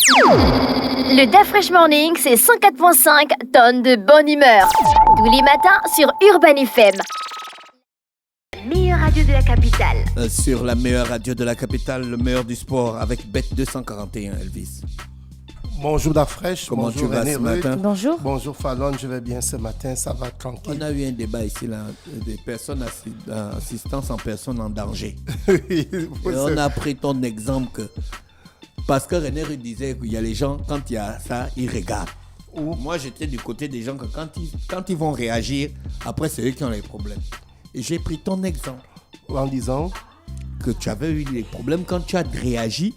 Le DAF Fresh Morning, c'est 104.5 tonnes de bonne humeur. Tous les matins sur Urban FM. Meilleure radio de la capitale. Sur la meilleure radio de la capitale, le meilleur du sport avec Bet241, Elvis. Bonjour Dafresh. Comment bonjour tu vas René ce Ruth. matin? Bonjour. Bonjour Fallon, je vais bien ce matin, ça va tranquille. On a eu un débat ici, là, des personnes assistance en personnes en danger. Et on a pris ton exemple que, parce que René Ruth disait qu'il y a les gens, quand il y a ça, ils regardent. Moi, j'étais du côté des gens que quand ils vont réagir, après, c'est eux qui ont les problèmes. Et j'ai pris ton exemple. En disant que tu avais eu des problèmes quand tu as réagi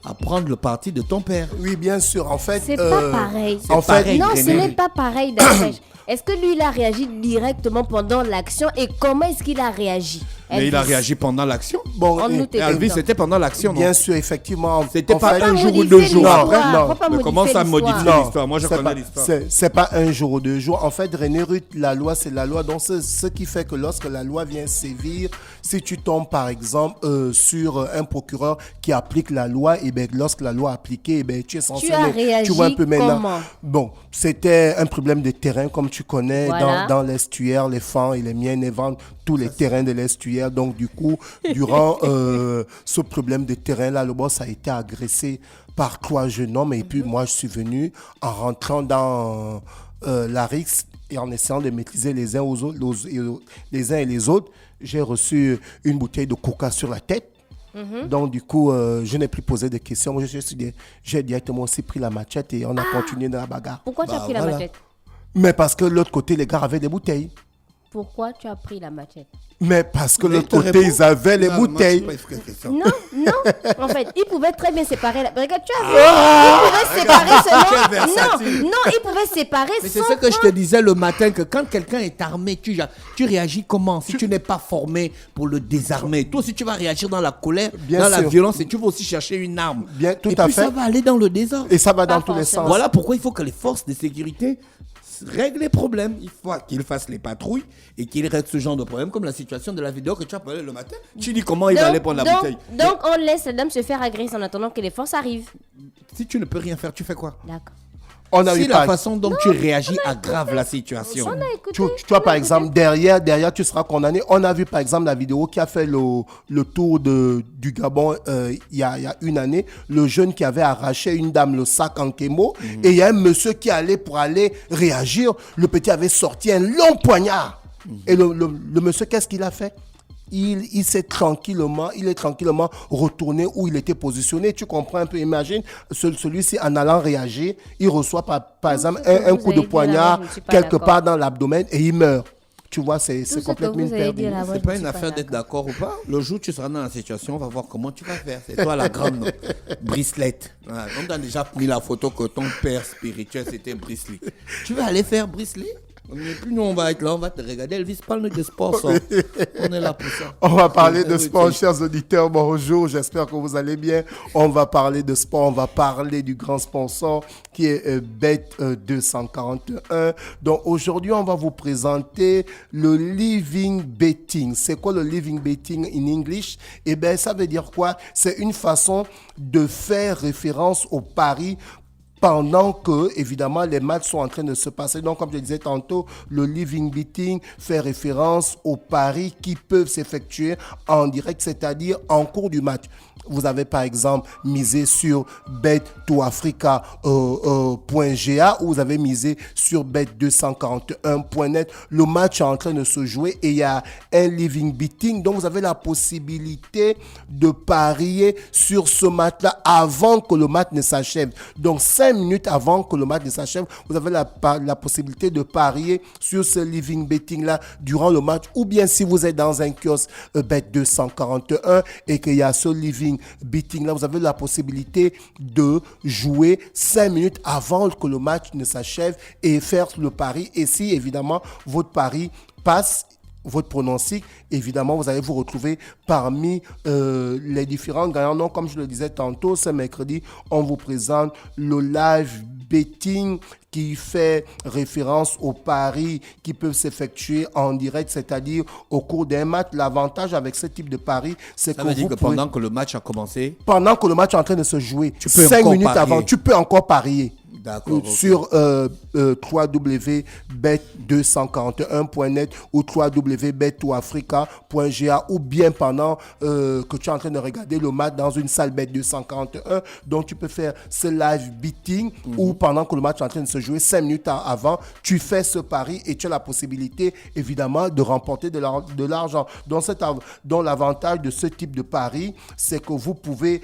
à prendre le parti de ton père. Oui, bien sûr. En fait, c'est pas pareil. En fait, non, ce n'est pas pareil, Dafresh. Est-ce que lui, il a réagi directement pendant l'action et comment est-ce qu'il a réagi? Mais il a réagi pendant l'action. Bon, Elvis, c'était pendant l'action, non? Bien sûr, effectivement. C'était pas un jour ou 2 jours après. Non. Mais comment ça modifie l'histoire? Moi, je connais l'histoire. C'est pas un jour ou 2 jours. En fait, René Ruth, la loi, c'est la loi. Donc, ce qui fait que lorsque la loi vient sévir, si tu tombes, par exemple, sur un procureur qui applique la loi, et bien, lorsque la loi est appliquée, et bien, tu es sanctionné. Tu as réagi vois un peu maintenant. comment? Bon, c'était un problème de terrain, comme tu connais, voilà. dans l'estuaire, les Fans et les Miennes vendent tous les terrains de l'estuaire. Donc, du coup, durant ce problème de terrain-là, le boss a été agressé par 3 jeunes hommes. Et puis, moi, je suis venu en rentrant dans la rixe et en essayant de maîtriser les uns et les autres. J'ai reçu une bouteille de coca sur la tête. Donc, du coup, je n'ai plus posé de questions. J'ai directement aussi pris la machette et on a continué dans la bagarre. Pourquoi tu as pris la machette? Mais parce que l'autre côté, les gars avaient des bouteilles. Pourquoi tu as pris la machette? Mais parce que l'autre côté, ils avaient les bouteilles. Non. En fait, ils pouvaient très bien séparer. Regarde, tu as vu? Ils pouvaient séparer seulement. Non, ils pouvaient séparer. Mais c'est ce que je te disais le matin, que quand quelqu'un est armé, tu réagis comment? Si tu n'es pas formé pour le désarmer. Toi aussi, tu vas réagir dans la colère, la violence, et tu vas aussi chercher une arme. Bien, tout et à puis fait. ça va aller dans le désordre. Et ça va dans tous les sens. Voilà pourquoi il faut que les forces de sécurité règlent les problèmes. Il faut qu'ils fassent les patrouilles et qu'ils règlent ce genre de problème, comme la situation de la vidéo que tu as parlé le matin. Tu dis comment il va aller prendre la bouteille. Donc on laisse la dame se faire agresser en attendant que les forces arrivent. Si tu ne peux rien faire, tu fais quoi? D'accord. Si la façon dont tu réagis aggrave la situation. Tu vois, par exemple, derrière, tu seras condamné. On a vu, par exemple, la vidéo qui a fait le tour du Gabon il y a une année. Le jeune qui avait arraché une dame le sac en kémo. Et il y a un monsieur qui allait pour aller réagir. Le petit avait sorti un long poignard. Et le monsieur, qu'est-ce qu'il a fait? Il est tranquillement retourné où il était positionné. Tu comprends un peu, imagine, celui-ci en allant réagir, il reçoit par exemple un coup de poignard quelque part dans l'abdomen et il meurt. Tu vois, c'est complètement perdu. C'est pas une affaire d'être d'accord ou pas. Le jour où tu seras dans la situation, on va voir comment tu vas faire. C'est toi la grande bricelette. Voilà. On t'a déjà pris la photo que ton père spirituel c'était Brisley. Tu vas aller faire Brisley? Plus nous on va être là, on va te regarder. Elvis, parle de sport, ça. On est là pour ça. On va parler de sport, chers auditeurs. Bonjour, j'espère que vous allez bien. On va parler de sport, on va parler du grand sponsor qui est Bet241. Donc aujourd'hui, on va vous présenter le living betting. C'est quoi le living betting in English? Eh bien, ça veut dire quoi? C'est une façon de faire référence au pari pendant que, évidemment, les matchs sont en train de se passer. Donc, comme je disais tantôt, le living betting fait référence aux paris qui peuvent s'effectuer en direct, c'est-à-dire en cours du match. Vous avez par exemple misé sur bet2africa.ga ou vous avez misé sur bet241.net. Le match est en train de se jouer et il y a un living betting. Donc, vous avez la possibilité de parier sur ce match-là avant que le match ne s'achève. Donc, 5 minutes avant que le match ne s'achève, vous avez la possibilité de parier sur ce living betting-là durant le match. Ou bien si vous êtes dans un kiosque Bet241 et qu'il y a ce living betting là, vous avez la possibilité de jouer 5 minutes avant que le match ne s'achève et faire le pari. Et si évidemment votre pari passe, votre pronostic, évidemment, vous allez vous retrouver parmi les différents gagnants. Donc, comme je le disais tantôt, ce mercredi, on vous présente le live betting qui fait référence aux paris qui peuvent s'effectuer en direct, c'est-à-dire au cours d'un match. L'avantage avec ce type de paris, c'est Ça que veut dire vous que pouvez, pendant que le match a commencé, pendant que le match est en train de se jouer, Tu peux 5 encore minutes parier. avant, tu peux encore parier. D'accord, ok. Sur www.bet241.net ou www.bettoafrica.ga ou bien pendant que tu es en train de regarder le match dans une salle Bet241. Donc, tu peux faire ce live betting ou pendant que le match est en train de se jouer 5 minutes avant, tu fais ce pari et tu as la possibilité, évidemment, de remporter de l'argent. Donc, l'avantage de ce type de pari, c'est que vous pouvez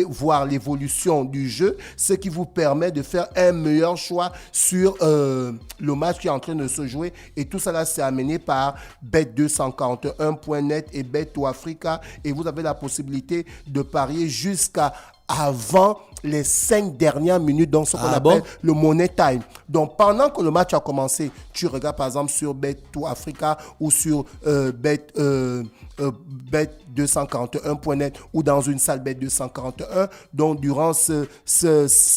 voir l'évolution du jeu, ce qui vous permet de faire un meilleur choix sur le match qui est en train de se jouer. Et tout cela, c'est amené par Bet241.net et Bet2Africa. Et vous avez la possibilité de parier jusqu'à avant les 5 dernières minutes, donc ce qu'on appelle le money time. Donc, pendant que le match a commencé, tu regardes par exemple sur Bet2Africa ou sur Bet241.net ou dans une salle Bet241. Donc, durant ce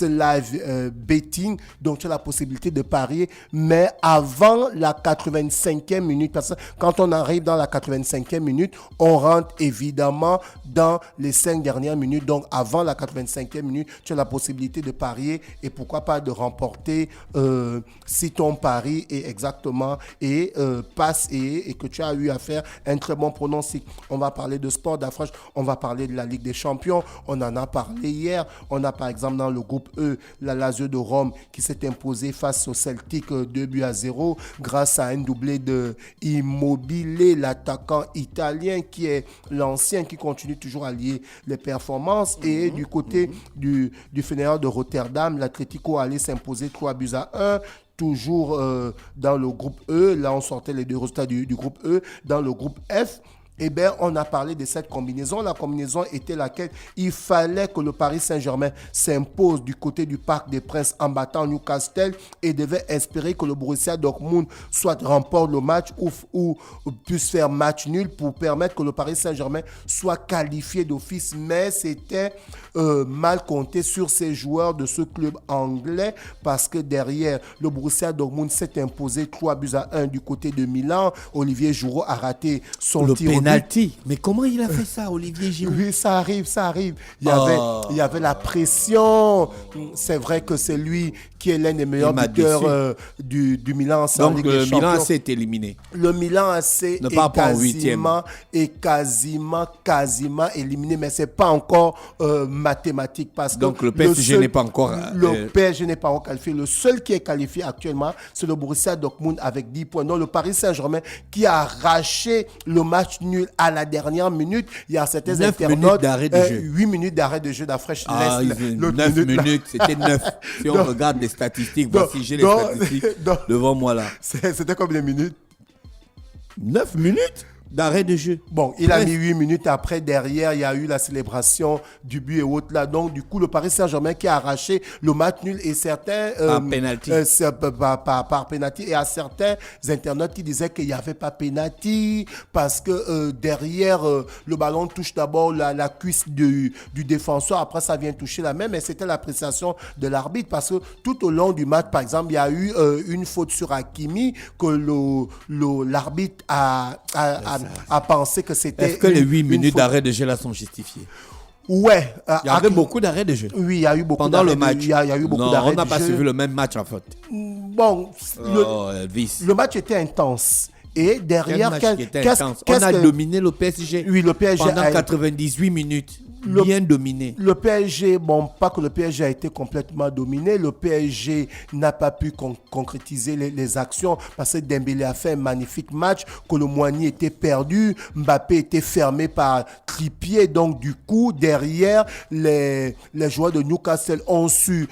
live betting, donc tu as la possibilité de parier, mais avant la 85e minute, parce que quand on arrive dans la 85e minute, on rentre évidemment dans les 5 dernières minutes. Donc, avant la 85e minute, tu as la possibilité de parier et pourquoi pas de remporter si ton pari est exactement passe et que tu as eu à faire un très bon pronostic. On va parler de sport d'affiche, on va parler de la Ligue des Champions, on en a parlé hier. On a par exemple dans le groupe E, la Lazio de Rome qui s'est imposée face au Celtic 2-0 grâce à un doublé de Immobile, l'attaquant italien qui est l'ancien qui continue toujours à lier les performances. Et du côté du Feyenoord de Rotterdam, l'Atlético allait s'imposer 3-1. Toujours dans le groupe E. Là, on sortait les deux résultats du groupe E. Dans le groupe F, eh bien, on a parlé de cette combinaison. La combinaison était laquelle il fallait que le Paris Saint-Germain s'impose du côté du Parc des Princes en battant Newcastle et devait espérer que le Borussia Dortmund soit remporte le match ou puisse faire match nul pour permettre que le Paris Saint-Germain soit qualifié d'office. Mais c'était mal compté sur ces joueurs de ce club anglais parce que derrière, le Borussia Dortmund s'est imposé 3-1 du côté de Milan. Olivier Giroud a raté son tir au but. Mais comment il a fait ça, Olivier Giroud? Oui, ça arrive. Il y avait la pression. C'est vrai que c'est lui qui est l'un des meilleurs buteurs du Milan en Ligue des Champions. Donc, le Milan s'est éliminé. Le Milan est quasiment éliminé, mais ce n'est pas encore mathématique. Parce donc, que le PSG n'est pas encore... Le PSG n'est pas encore qualifié. Le seul qui est qualifié actuellement, c'est le Borussia Dortmund avec 10 points. Donc, le Paris Saint-Germain qui a arraché le match nul à la dernière minute. Il y a certains 9 internautes... minutes d'arrêt de jeu. 8 minutes d'arrêt de jeu d'Afresh. 9 minutes, c'était 9. Si on regarde les statistiques, voici, j'ai les statistiques devant moi là. C'était combien de minutes? 9 minutes d'arrêt de jeu. Bon, il a mis 8 minutes après. Derrière, il y a eu la célébration du but et autres là. Donc, du coup, le Paris Saint-Germain qui a arraché le match nul et certains... par pénalty. Par pénalty. Et à certains internautes qui disaient qu'il n'y avait pas pénalty parce que derrière, le ballon touche d'abord la cuisse du défenseur. Après, ça vient toucher la main. Mais c'était l'appréciation de l'arbitre parce que tout au long du match, par exemple, il y a eu une faute sur Hakimi que l'arbitre a pensé que c'était... Est-ce que les 8 minutes d'arrêt de jeu là sont justifiées? Ouais. Il y avait beaucoup d'arrêts de jeu. Oui, il y a eu beaucoup pendant le match. Il y a eu beaucoup d'arrêts de jeu. On n'a pas suivi le même match en fait. Bon, le match était intense. Et derrière, on a dominé le PSG. Oui, le PSG pendant 98 minutes. Bien dominé. Le PSG, bon, pas que le PSG a été complètement dominé. Le PSG n'a pas pu concrétiser les actions parce que Dembélé a fait un magnifique match. Colomboigny était perdu. Mbappé était fermé par Trippier. Donc, du coup, derrière, les joueurs de Newcastle ont su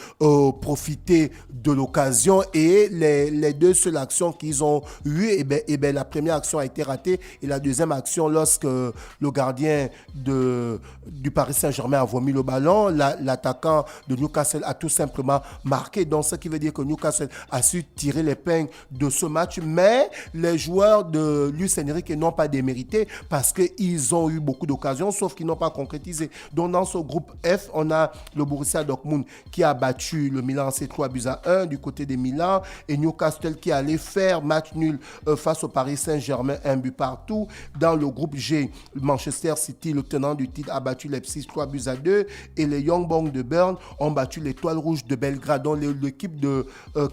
profiter de l'occasion et les deux seules actions qu'ils ont eues, et ben, la première action a été ratée et la deuxième action, lorsque le gardien du Paris Saint-Germain a vomi le ballon. L'attaquant de Newcastle a tout simplement marqué. Donc, ce qui veut dire que Newcastle a su tirer l'épingle de ce match. Mais les joueurs de Luis Enrique n'ont pas démérité parce qu'ils ont eu beaucoup d'occasions, sauf qu'ils n'ont pas concrétisé. Donc, dans ce groupe F, on a le Borussia Dortmund qui a battu le Milan AC 3-1 du côté des Milan et Newcastle qui allait faire match nul face au Paris Saint-Germain, 1 but partout. Dans le groupe G, Manchester City, le tenant du titre, a battu Leipzig 3-2 et les Young Boys de Berne ont battu l'Étoile Rouge de Belgrade. Donc l'équipe de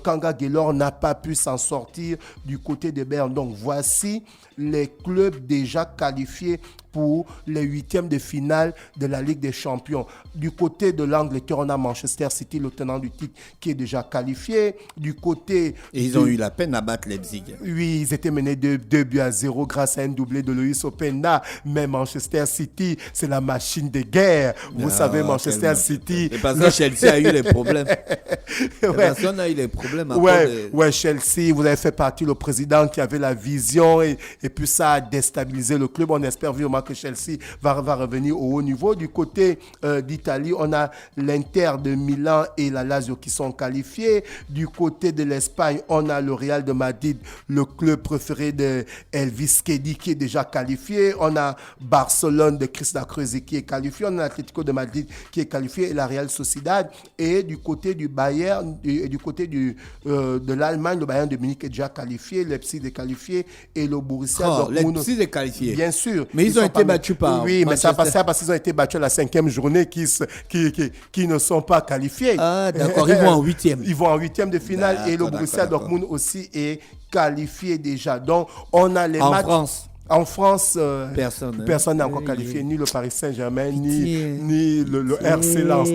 Kanga Gaylor n'a pas pu s'en sortir du côté de Berne. Donc voici les clubs déjà qualifiés pour les huitièmes de finale de la Ligue des Champions. Du côté de l'Angleterre, on a Manchester City, le tenant du titre, qui est déjà qualifié. Du côté... Et ils ont eu la peine à battre Leipzig. Oui, ils étaient menés 2-0 grâce à un doublé de Loïs Openda. Mais Manchester City, c'est la machine de guerre. Vous savez, Manchester City... Et parce que Chelsea a eu les problèmes. Parce qu'on a eu les problèmes. Ouais, Chelsea, vous avez fait partie le président qui avait la vision et puis ça a déstabilisé le club. On espère vivement que Chelsea va revenir au haut niveau. Du côté d'Italie, on a l'Inter de Milan et la Lazio qui sont qualifiés. Du côté de l'Espagne, on a le Real de Madrid, le club préféré de Elvis Kedi qui est déjà qualifié. On a Barcelone de Chris Lacroix qui est qualifié. On a l'Atlético de Madrid qui est qualifié et la Real Sociedad. Et du côté du Bayern, et du côté de l'Allemagne, le Bayern de Munich est déjà qualifié, Leipzig est qualifié et le Borussia Dortmund. Leipzig est qualifié. Bien sûr. Mais ils ont été battus par... Oui, mais ça passe parce qu'ils ont été battus à la 5e journée qui ne sont pas qualifiés. Ah, d'accord, ils vont en 8e. Ils vont en 8e de finale et le Borussia Dortmund aussi est qualifié déjà. Donc, on a les matchs... En France, personne n'a encore qualifié, ni le Paris Saint-Germain, ni le RC Lens.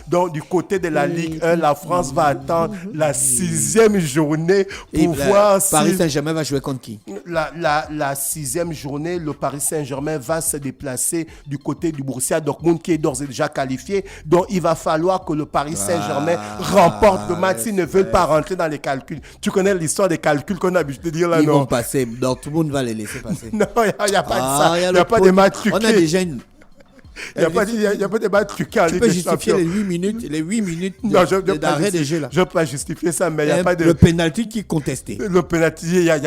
Donc, du côté de la Ligue 1, la France va attendre la 6e journée pour voir si... Paris Saint-Germain va jouer contre qui? La 6e journée, le Paris Saint-Germain va se déplacer du côté du Borussia Dortmund qui est d'ores et déjà qualifié. Donc, il va falloir que le Paris Saint-Germain remporte le match s'ils ne veulent pas rentrer dans les calculs. Tu connais l'histoire des calculs qu'on a l'habitude de dire là, non? Ils vont passer. Dortmund va les laisser passer. Non, il n'y a pas de ça. Il n'y a pas de match truqués. On a déjà une... Il n'y a pas de match truqué en Ligue des Champions. Tu peux justifier les 8 minutes d'arrêt de jeu là. Je ne peux pas justifier ça, mais il n'y a pas de... Le pénalty qui est contesté. Le pénalty, il y a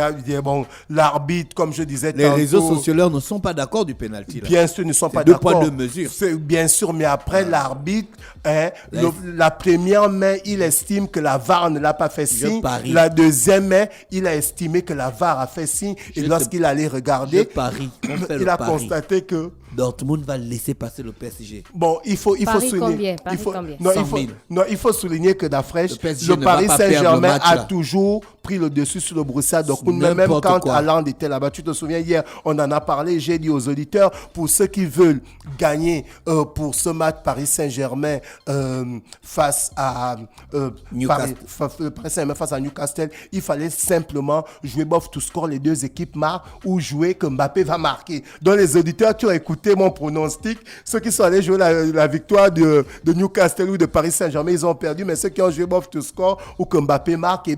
l'arbitre, comme je disais les réseaux sociaux ne sont pas d'accord du pénalty. Bien sûr, ils ne sont pas d'accord. 2 poids, 2 mesures. Bien sûr, mais après, l'arbitre, la première main, il estime que la VAR ne l'a pas fait signe. La deuxième main, il a estimé que la VAR a fait signe. Et lorsqu'il allait regarder, il a constaté que... Dortmund va laisser passer le PSG. Bon, il faut souligner. Il faut souligner que d'après le Paris Saint-Germain a toujours pris le dessus sur le Borussia Dortmund. Même quand Haaland était là-bas, tu te souviens, hier, on en a parlé, j'ai dit aux auditeurs, pour ceux qui veulent gagner pour ce match Paris Saint-Germain face à Paris Saint-Germain face à Newcastle, il fallait simplement jouer bof to score, les deux équipes marquent, ou jouer que Mbappé va marquer. Donc les auditeurs, tu as écouté mon pronostic. Ceux qui sont allés jouer la victoire de Newcastle ou de Paris Saint-Germain, ils ont perdu, mais ceux qui ont joué bof to score ou que Mbappé marque,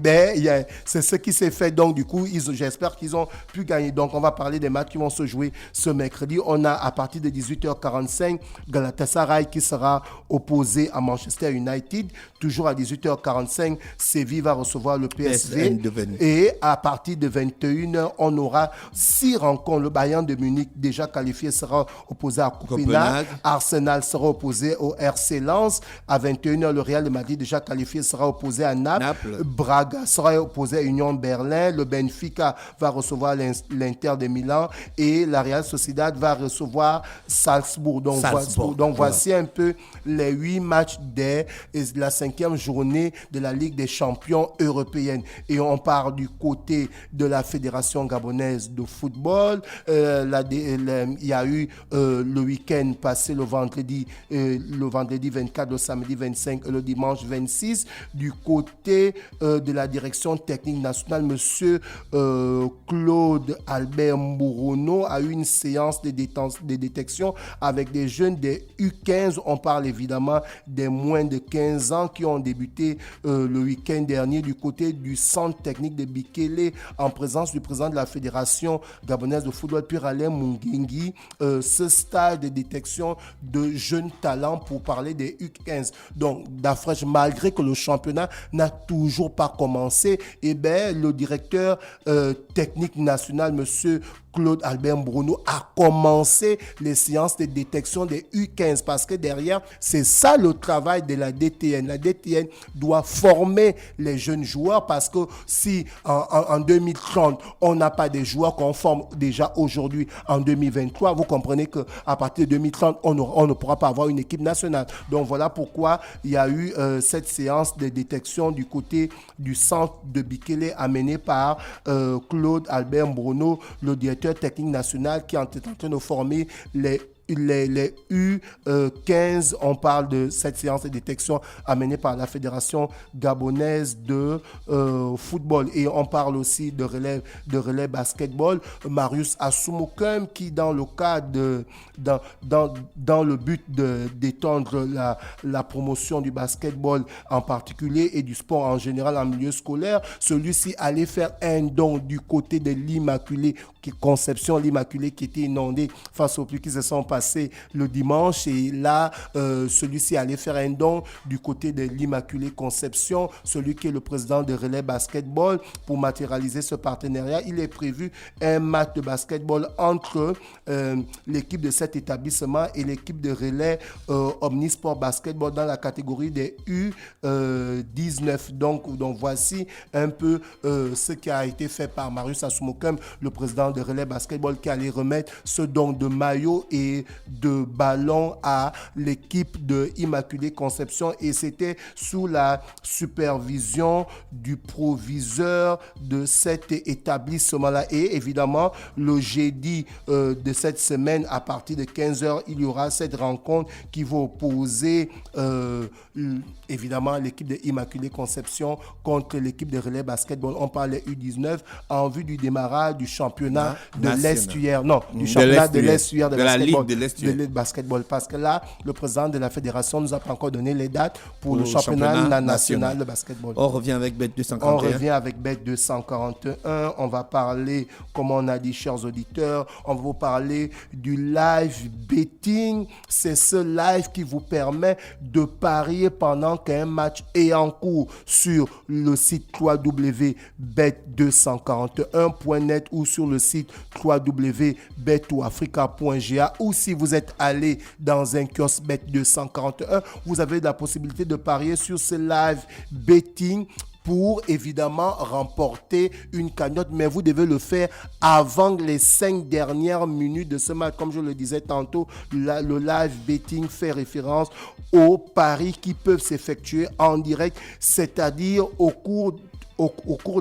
c'est ce qui s'est fait. Donc du coup, j'espère qu'ils ont pu gagner. Donc on va parler des matchs qui vont se jouer ce mercredi. On a à partir de 18h45 Galatasaray qui sera opposé à Manchester United. Toujours à 18h45, Séville va recevoir le PSV. Et à partir de 21h, on aura 6 rencontres. Le Bayern de Munich, déjà qualifié, sera opposé à Copenhague. Arsenal sera opposé au RC Lens. À 21h, le Real de Madrid, déjà qualifié, sera opposé à Naples. Braga sera opposé à Union Berlin. Le Benfica va recevoir l'Inter de Milan. Et la Real Sociedad va recevoir Salzbourg. Donc voici un peu les 8 matchs de la 5e journée de la Ligue des champions européenne. Et on part du côté de la Fédération gabonaise de football. Il y a eu le week-end passé, le vendredi 24, le samedi 25 et le dimanche 26. Du côté de la direction technique technique national, monsieur Claude Albert Mbourono, a eu une séance de détection avec des jeunes des U15. On parle évidemment des moins de 15 ans qui ont débuté le week-end dernier du côté du centre technique de Bikele en présence du président de la Fédération gabonaise de football, Pierre-Alain Mungengi. Ce stage de détection de jeunes talents pour parler des U15. Donc, d'Afresh, malgré que le championnat n'a toujours pas commencé, le directeur technique national, monsieur Claude Albert Bruno, a commencé les séances de détection des U15 parce que derrière, c'est ça le travail de la DTN. La DTN doit former les jeunes joueurs parce que si en 2030, on n'a pas des joueurs qu'on forme déjà aujourd'hui en 2023, vous comprenez qu'à partir de 2030, on ne pourra pas avoir une équipe nationale. Donc voilà pourquoi il y a eu cette séance de détection du côté du centre de Bikele amenée par Claude Albert Bruno, le directeur technique national qui est en train de former les U15. On parle de cette séance de détection amenée par la Fédération gabonaise de football. Et on parle aussi de relais basketball. Marius Asumukem qui, dans le cadre dans le but d'étendre la promotion du basketball en particulier et du sport en général en milieu scolaire, celui-ci allait faire un don du côté de l'Immaculée Conception, l'Immaculée qui était inondée face aux pluies qui se sont passées le dimanche. Et là, celui-ci allait faire un don du côté de l'Immaculée Conception, celui qui est le président de Relais Basketball. Pour matérialiser ce partenariat, il est prévu un match de basketball entre l'équipe de cet établissement et l'équipe de Relais Omnisport Basketball dans la catégorie des U19. Donc voici un peu ce qui a été fait par Marius Asumukem, le président de Relais Basketball, qui allait remettre ce don de maillot et de ballon à l'équipe de Immaculée Conception. Et c'était sous la supervision du proviseur de cet établissement-là. Et évidemment, le jeudi de cette semaine, à partir de 15h, il y aura cette rencontre qui va opposer évidemment l'équipe de Immaculée Conception contre l'équipe de Relais Basketball. On parle des U19 en vue du démarrage du championnat de l'Estuaire. Non, du championnat de l'Estuaire de basketball. La Ligue de l'Estuaire. De basketball. Parce que là, le président de la fédération nous a pas encore donné les dates pour le championnat national de basketball. On revient avec Bet 241. On revient avec Bet 241. On va parler, comme on a dit, chers auditeurs, on va vous parler du live betting. C'est ce live qui vous permet de parier pendant qu'un match est en cours sur le site www.bet241.net ou sur le site www.betoafrica.ga, ou si vous êtes allé dans un kiosque Bet 241, vous avez la possibilité de parier sur ce live betting pour évidemment remporter une cagnotte, mais vous devez le faire avant les 5 dernières minutes de ce match. Comme je le disais tantôt, le live betting fait référence aux paris qui peuvent s'effectuer en direct, c'est-à-dire au cours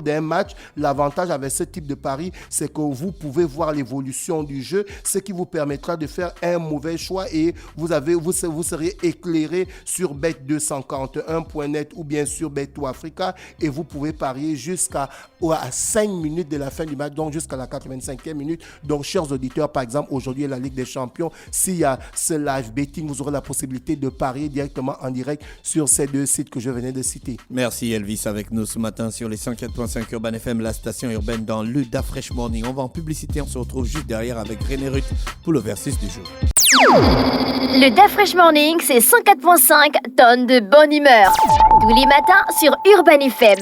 d'un match. L'avantage avec ce type de pari, c'est que vous pouvez voir l'évolution du jeu, ce qui vous permettra de faire un mauvais choix et vous serez éclairé sur bet241.net ou bien sur Bet2Africa et vous pouvez parier jusqu'à 5 minutes de la fin du match, donc jusqu'à la 85e minute. Donc, chers auditeurs, par exemple, aujourd'hui, la Ligue des Champions, s'il y a ce live betting, vous aurez la possibilité de parier directement en direct sur ces deux sites que je venais de citer. Merci Elvis avec nous ce matin sur les 104.5 Urban FM, la station urbaine dans le d'Afresh Morning. On va en publicité, on se retrouve juste derrière avec René Ruth pour le versus du jour. Le DaFresh Morning, c'est 104.5 tonnes de bonne humeur. Tous les matins sur Urban FM.